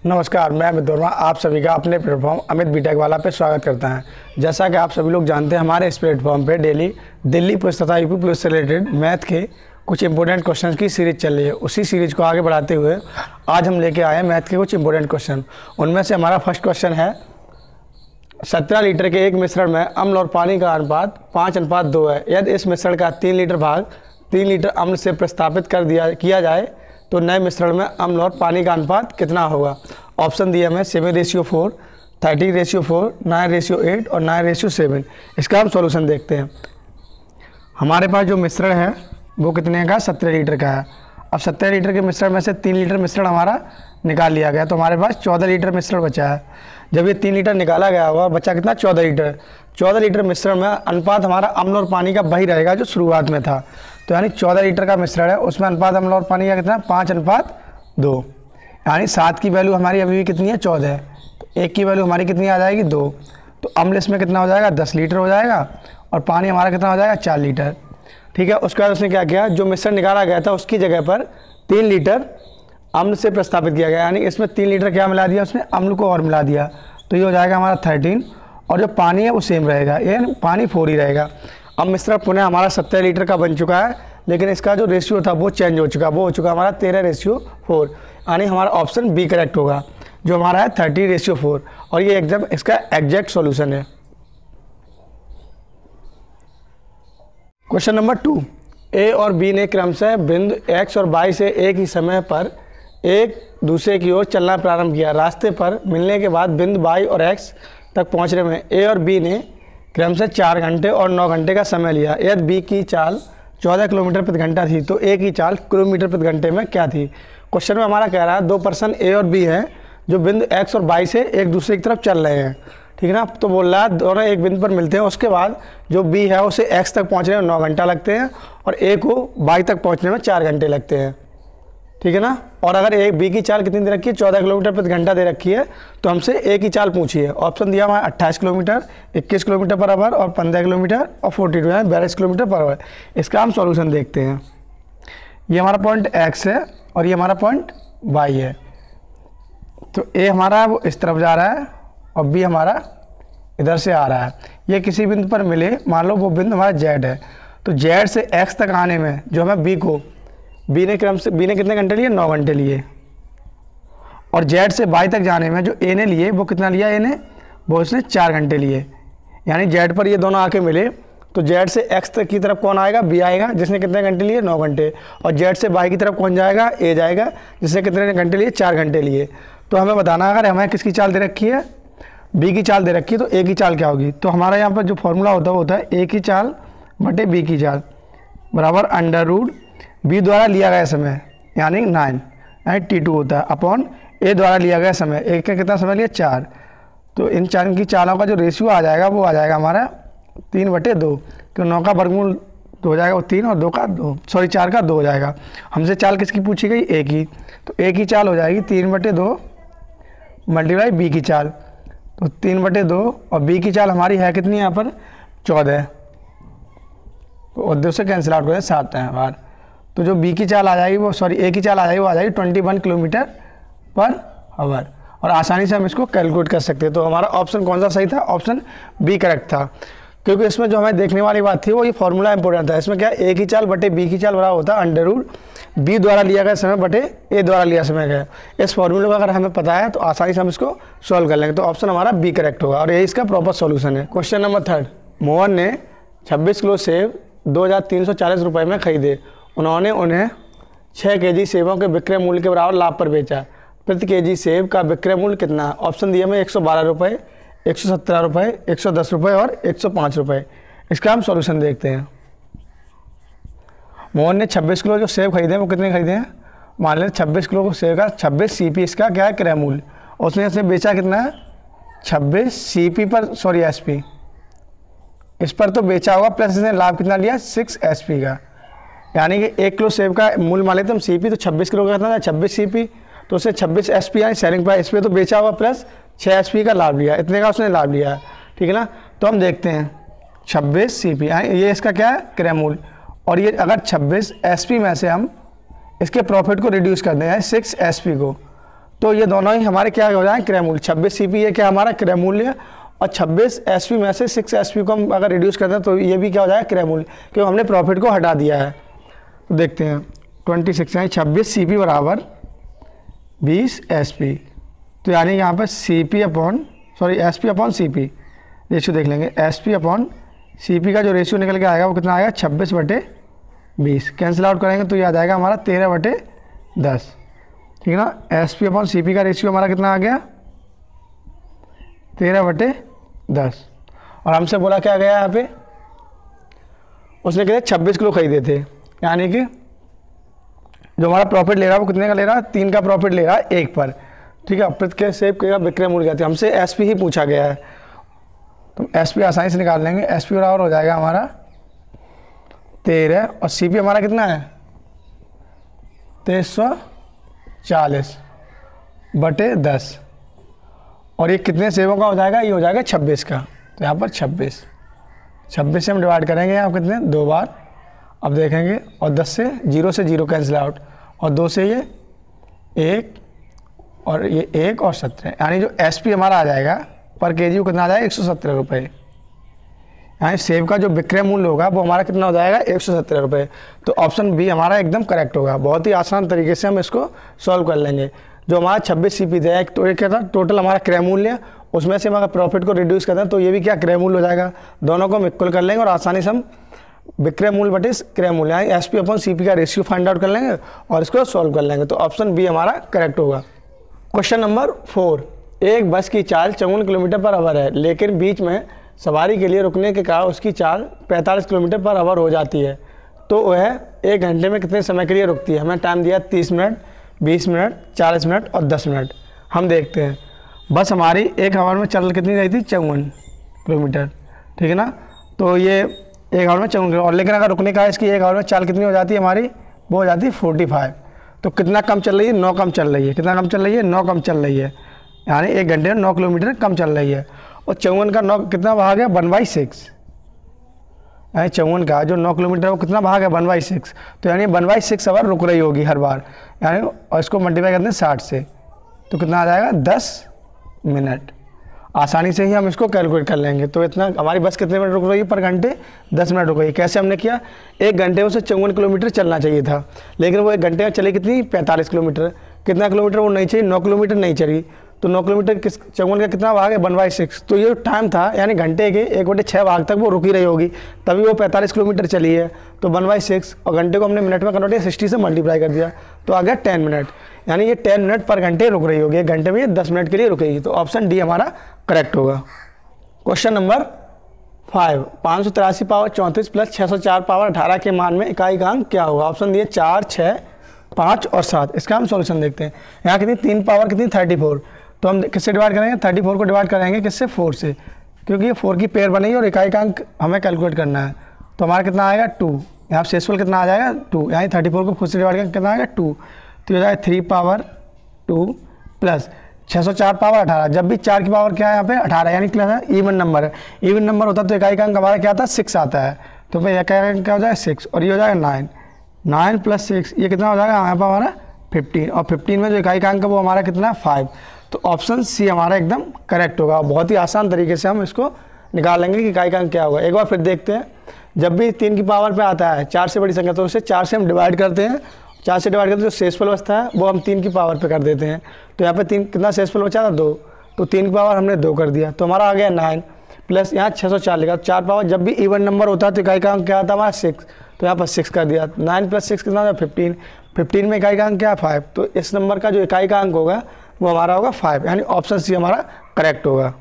नमस्कार, मैं अमित वर्मा आप सभी का अपने प्लेटफॉर्म अमित बीटेक वाला पे स्वागत करता है। जैसा कि आप सभी लोग जानते हैं, हमारे इस प्लेटफॉर्म पे डेली दिल्ली पुलिस तथा यूपी पुलिस से रिलेटेड मैथ के कुछ इंपॉर्टेंट क्वेश्चंस की सीरीज चल रही है। उसी सीरीज को आगे बढ़ाते हुए आज हम लेके आए हैं मैथ के कुछ इंपॉर्टेंट क्वेश्चन। उनमें से हमारा फर्स्ट क्वेश्चन है, 17 लीटर के एक मिश्रण में अम्ल और पानी का अनुपात 5:2 है। यदि इस मिश्रण का 3 लीटर भाग 3 लीटर अम्ल से प्रतिस्थापित किया जाए तो नए मिश्रण में अम्ल और पानी का अनुपात कितना होगा। ऑप्शन दिए हमें 7:4, 30:4, 9:8 और 9:7। इसका हम सॉल्यूशन देखते हैं। हमारे पास जो मिश्रण है वो कितने का, 17 लीटर का है। अब 17 लीटर के मिश्रण में से 3 लीटर मिश्रण हमारा निकाल लिया गया, तो हमारे पास 14 लीटर मिश्रण बचा है। जब ये 3 लीटर निकाला गया होगा, बचा कितना, 14 लीटर। 14 लीटर मिश्रण में अनुपात हमारा अम्ल और पानी का वही रहेगा जो शुरुआत में था। तो यानी 14 लीटर का मिश्रण है, उसमें अनुपात अम्ल और पानी का कितना, 5:2। यानी 7 की वैल्यू हमारी अभी भी कितनी है, 14 है। तो 1 की वैल्यू हमारी कितनी आ जाएगी, 2। तो अम्ल इसमें कितना हो जाएगा, 10 लीटर हो जाएगा और पानी हमारा कितना हो जाएगा, 4 लीटर। ठीक है। उसके बाद उसने क्या किया, जो मिश्रण निकाला गया था उसकी जगह पर 3 लीटर अम्ल से प्रतिस्थापित किया गया। यानी इसमें 3 लीटर क्या मिला दिया, उसने अम्ल को और मिला दिया। तो ये हो जाएगा हमारा 13 और जो पानी है वो सेम रहेगा, ये पानी 4 ही रहेगा। अब मिश्रण पुनः हमारा 17 लीटर का बन चुका है, लेकिन इसका जो रेशियो था वो चेंज हो चुका, वो हो चुका हमारा 13:4। यानी हमारा ऑप्शन बी करेक्ट होगा, जो हमारा है 30:4। और ये एकदम इसका एग्जैक्ट सॉल्यूशन है। क्वेश्चन नंबर 2, ए और बी ने क्रमशः बिंदु एक्स और वाई से एक ही समय पर एक दूसरे की ओर चलना प्रारंभ किया। रास्ते पर मिलने के बाद बिंदु वाई और एक्स तक पहुंचने में ए और बी ने क्रमशः 4 घंटे और 9 घंटे का समय लिया। यदि बी की चाल 14 किलोमीटर प्रति घंटा थी तो ए की चाल किलोमीटर प्रति घंटे में क्या थी। क्वेश्चन में हमारा कह रहा है 2 पर्सन ए और बी हैं जो बिंदु एक्स और वाई से एक दूसरे की तरफ चल रहे हैं। ठीक है ना। तो बोल रहा है दोनों एक बिंदु पर मिलते हैं, उसके बाद जो बी है उसे एक्स तक पहुंचने में 9 घंटा लगते हैं और ए को वाई तक पहुंचने में 4 घंटे लगते हैं। ठीक है ना। और अगर ए बी की चाल कितनी दे रखी है, 14 किलोमीटर प्रति घंटा दे रखी है, तो हमसे ए की चाल पूछी है। ऑप्शन दिया हमारा 28 किलोमीटर, 21 किलोमीटर पर आवर और 15 किलोमीटर और 42 यानी 42 किलोमीटर पर आवर। इसका हम सॉल्यूशन देखते हैं। ये हमारा पॉइंट एक्स है और ये हमारा पॉइंट वाई है। तो ए हमारा वो इस तरफ जा रहा है और बी हमारा इधर से आ रहा है। ये किसी बिंदु पर मिले, मान लो वो बिंदु हमारा जेड है, तो जेड से एक्स तक आने में जो हमें बी ने कितने घंटे लिए, 9 घंटे लिए। और जेड से वाई तक जाने में जो ए ने लिए वो कितना लिया, ए ने वो उसने 4 घंटे लिए। यानी जेड पर ये दोनों आके मिले तो जेड से एक्स तक की तरफ कौन आएगा, बी आएगा, जिसने कितने घंटे लिए, 9 घंटे। और जेड से वाई की तरफ कौन जाएगा, ए जाएगा, जिसने कितने घंटे लिए, 4 घंटे लिए। तो हमें बताना, अगर हमें किसकी चाल दे रखी है, बी की चाल दे रखी है, तो ए की चाल क्या होगी। तो हमारा यहाँ पर जो फॉर्मूला होता है वो होता है ए की चाल बटे बी की चाल बराबर अंडर रूट बी द्वारा लिया गया समय यानी 9 यानी T2 होता है अपॉन ए द्वारा लिया गया समय। ए का कितना समय लिया, 4। तो इन चार की चालों का जो रेशियो आ जाएगा वो आ जाएगा हमारा 3/2, क्योंकि 9 का वर्गमूल 2 हो जाएगा, वो 3 और 2 का 2, सॉरी 4 का 2 हो जाएगा। हमसे चाल किसकी पूछी गई, ए की। तो ए की चाल हो जाएगी 3/2 मल्टीप्लाई बी की चाल, तो 3/2 और बी की चाल हमारी है कितनी यहाँ पर, 14। और 2 से कैंसिल आउट करें, 7 है बार। तो जो बी की चाल आ जाएगी वो, सॉरी ए की चाल आ जाएगी, वो आ जाएगी 21 किलोमीटर पर आवर। और आसानी से हम इसको कैलकुलेट कर सकते हैं। तो हमारा ऑप्शन कौन सा सही था, ऑप्शन बी करेक्ट था। क्योंकि इसमें जो हमें देखने वाली बात थी वो ये फॉर्मूला इंपॉर्टेंट था। इसमें क्या, ए की चाल बटे बी की चाल बराबर होता है अंडर रूट बी द्वारा लिया गया समय बटे ए द्वारा लिया समय गया। इस फॉर्मूले का अगर हमें पता है तो आसानी से हम इसको सॉल्व कर लेंगे। तो ऑप्शन हमारा बी करेक्ट होगा और यही इसका प्रॉपर सॉल्यूशन है। क्वेश्चन नंबर 3, मोहन ने 26 किलो सेब 2,340 रुपये में खरीदे। उन्होंने उन्हें 6 केजी सेबों के विक्रय मूल्य के बराबर लाभ पर बेचा। प्रति केजी सेब का विक्रय मूल्य कितना। ऑप्शन दिए में 112 रुपये, 117 रुपये, 110 रुपये और 105 रुपये। इसका हम सॉल्यूशन देखते हैं। मोहन ने 26 किलो जो सेब खरीदे हैं वो कितने खरीदे हैं, मान लें 26 किलो को सेब का 26 CP इसका क्या है, क्रय मूल्य। उसने इसे बेचा कितना है, 26 CP पर, सॉरी SP, इस पर तो बेचा होगा, प्लस इसने लाभ कितना लिया, 6 SP का। यानी कि 1 किलो सेब का मूल्य मान लेते हम CP, तो 26 किलो का कितना था, 26 CP, तो उससे 26 SP यानी सेलिंग प्राइस, इस पर तो बेचा हुआ प्लस 6 SP का लाभ लिया, इतने का उसने लाभ लिया है। ठीक है ना। तो हम देखते हैं 26 CP ये इसका क्या है, क्रय मूल्य। और ये अगर 26 SP में से हम इसके प्रॉफिट को रिड्यूस कर दें, यानी 6 SP को, तो ये दोनों ही हमारे क्या हो जाए क्रय मूल्य। 26 CP ये क्या हमारा क्रय मूल्य, और 26 SP में से 6 SP को हम अगर रिड्यूस करते हैं तो ये भी क्या हो जाएगा क्रय मूल्य, क्योंकि हमने प्रॉफिट को हटा दिया है। तो देखते हैं 26 यानी 26 CP बराबर 20 SP। तो यानी यहाँ पर SP अपॉन CP रेशियो देख लेंगे। SP अपॉन CP का जो रेशियो निकल के आएगा वो कितना आएगा 26/20। कैंसिल आउट करेंगे तो ये आ जाएगा हमारा 13/10। ठीक है ना। SP अपॉन CP का रेशियो हमारा कितना आ गया 13/10। और हमसे बोला क्या गया यहाँ पे, उसने कहते 26 किलो खरीदे थे, यानी कि जो हमारा प्रॉफिट ले रहा है वो कितने का ले रहा है, 3 का प्रॉफिट ले रहा है 1 पर। ठीक है। प्रत्येक सेब का विक्रय मूल्य कहते हैं, हमसे SP ही पूछा गया है तो SP आसानी से निकाल लेंगे। SP बराबर हो जाएगा हमारा 13 और CP हमारा कितना है 2340/10। और ये कितने सेबों का हो जाएगा, ये हो जाएगा 26 का। तो यहाँ पर 26 से हम डिवाइड करेंगे यहाँ कितने 2 बार। अब देखेंगे और 10 से 0 कैंसिल आउट, और 2 से ये 1 और ये 1 और 17, यानी जो SP हमारा आ जाएगा पर केजी वो कितना आ जाएगा 117 रुपये। यानी सेब का जो विक्रय मूल्य होगा वो हमारा कितना हो जाएगा 117 रुपये। तो ऑप्शन बी हमारा एकदम करेक्ट होगा। बहुत ही आसान तरीके से हम इसको सॉल्व कर लेंगे। जो हमारा 26 CP था एक, तो एक क्या था टोटल हमारा क्रय मूल्य, उसमें से हम अगर प्रॉफिट को रिड्यूस करते हैं तो ये भी क्या क्रय मूल्य हो जाएगा। दोनों को हम इक्वल कर लेंगे और आसानी से हम विक्रय मूल्य बटे क्रय मूल्य यानी SP अपॉन CP का रेशियो फाइंड आउट कर लेंगे और इसको सॉल्व कर लेंगे। तो ऑप्शन बी हमारा करेक्ट होगा। क्वेश्चन नंबर 4, एक बस की चाल 54 किलोमीटर पर आवर है, लेकिन बीच में सवारी के लिए रुकने के कारण उसकी चाल 45 किलोमीटर पर आवर हो जाती है। तो वह 1 घंटे में कितने समय के लिए रुकती है। हमें टाइम दिया 30 मिनट, 20 मिनट, 40 मिनट और 10 मिनट। हम देखते हैं बस हमारी 1 आवर में चल कितनी रही थी 54 किलोमीटर। ठीक है ना। तो ये 1 आवर में 54 किलोमीटर, और लेकिन अगर रुकने का इसकी 1 आवर में चाल कितनी हो जाती है हमारी, वो हो जाती है 45। तो कितना कम चल रही है 9 कम चल रही है। कितना कम चल रही है 9 कम चल रही है, यानी 1 घंटे में 9 किलोमीटर कम चल रही है। और 54 का 9 कितना भाग है 1/6, यानी 54 का जो 9 किलोमीटर वो कितना भाग है 1/6। तो यानी 1/6 आवर रुक रही होगी हर बार, यानी और इसको मल्टीप्लाई करते हैं 60 से तो कितना आ जाएगा 10 मिनट। आसानी से ही हम इसको कैलकुलेट कर लेंगे। तो इतना हमारी बस कितने मिनट रुक रही है पर घंटे 10 मिनट रुक रही है। कैसे हमने किया, 1 घंटे में उसे 54 किलोमीटर चलना चाहिए था, लेकिन वो 1 घंटे में चली कितनी 45 किलोमीटर। कितना किलोमीटर वो नहीं चाहिए 9 किलोमीटर नहीं चली। तो 9 किलोमीटर 54 का कितना भाग है 1/6। तो ये टाइम था यानी घंटे के 1/6 भाग तक वो रुकी रही होगी, तभी वो 45 किलोमीटर चली है। तो 1/6 और घंटे को हमने मिनट में कन्वर्ट किया 60 से मल्टीप्लाई कर दिया तो आ गया 10 मिनट, यानी ये 10 मिनट पर घंटे रुक रही होगी। 1 घंटे में ये 10 मिनट के लिए रुकेगी। तो ऑप्शन डी हमारा करेक्ट होगा। Question number 5, 583 power 34 plus 604 power 18 के मान में इकाई का अंक क्या होगा। ऑप्शन दिए 4, 6, 5 और 7। इसका हम सॉल्यूशन देखते हैं। यहाँ कितनी 3 पावर कितनी 34, तो हम किससे डिवाइड करेंगे 34 को डिवाइड करेंगे किससे 4 से, क्योंकि ये 4 की पेयर बनेगी और इकाई का अंक हमें कैलकुलेट करना है। तो हमारा कितना आएगा 2, यहाँ शेषफल कितना आ जाएगा 2, यानी 34 को 4 से डिवाइड करके कितना आएगा 2। तो ये जाएगा 3 पावर 2 प्लस 604 पावर 18। जब भी 4 की पावर क्या है यहाँ पे 18, यानी क्या है इवन नंबर है। इवन नंबर होता है तो इकाई का अंक हमारा क्या आता है 6 आता है। तो भाई इकाई अंक क्या हो जाएगा 6 और ये हो जाएगा 9, 9 प्लस 6 ये कितना हो जाएगा यहाँ पर हमारा 15, और 15 में जो इकाई का अंक है वो हमारा कितना 5। तो ऑप्शन सी हमारा एकदम करेक्ट होगा। बहुत ही आसान तरीके से हम इसको निकाल लेंगे कि इकाई का अंक क्या होगा। एक बार फिर देखते हैं, जब भी 3 की पावर पे आता है 4 से बड़ी संख्या तो उसे 4 से हम डिवाइड करते हैं। 4 से डिवाइड करते हैं जो शेषफल बचता है वो हम 3 की पावर पे कर देते हैं। तो यहाँ पे 3 कितना शेषफल बचा था 2, तो 3 की पावर हमने 2 कर दिया तो हमारा आ गया 9 प्लस यहाँ 604 लिखा। 4 पावर जब भी इवन नंबर होता है तो इकाई का अंक क्या आता है हमारा 6, तो यहाँ पर 6 कर दिया। 9 प्लस 6 कितना होगा 15, 15 में इकाई का अंक क्या है 5। तो इस नंबर का जो इकाई का अंक होगा वो हमारा होगा 5, यानी ऑप्शन सी हमारा करेक्ट होगा।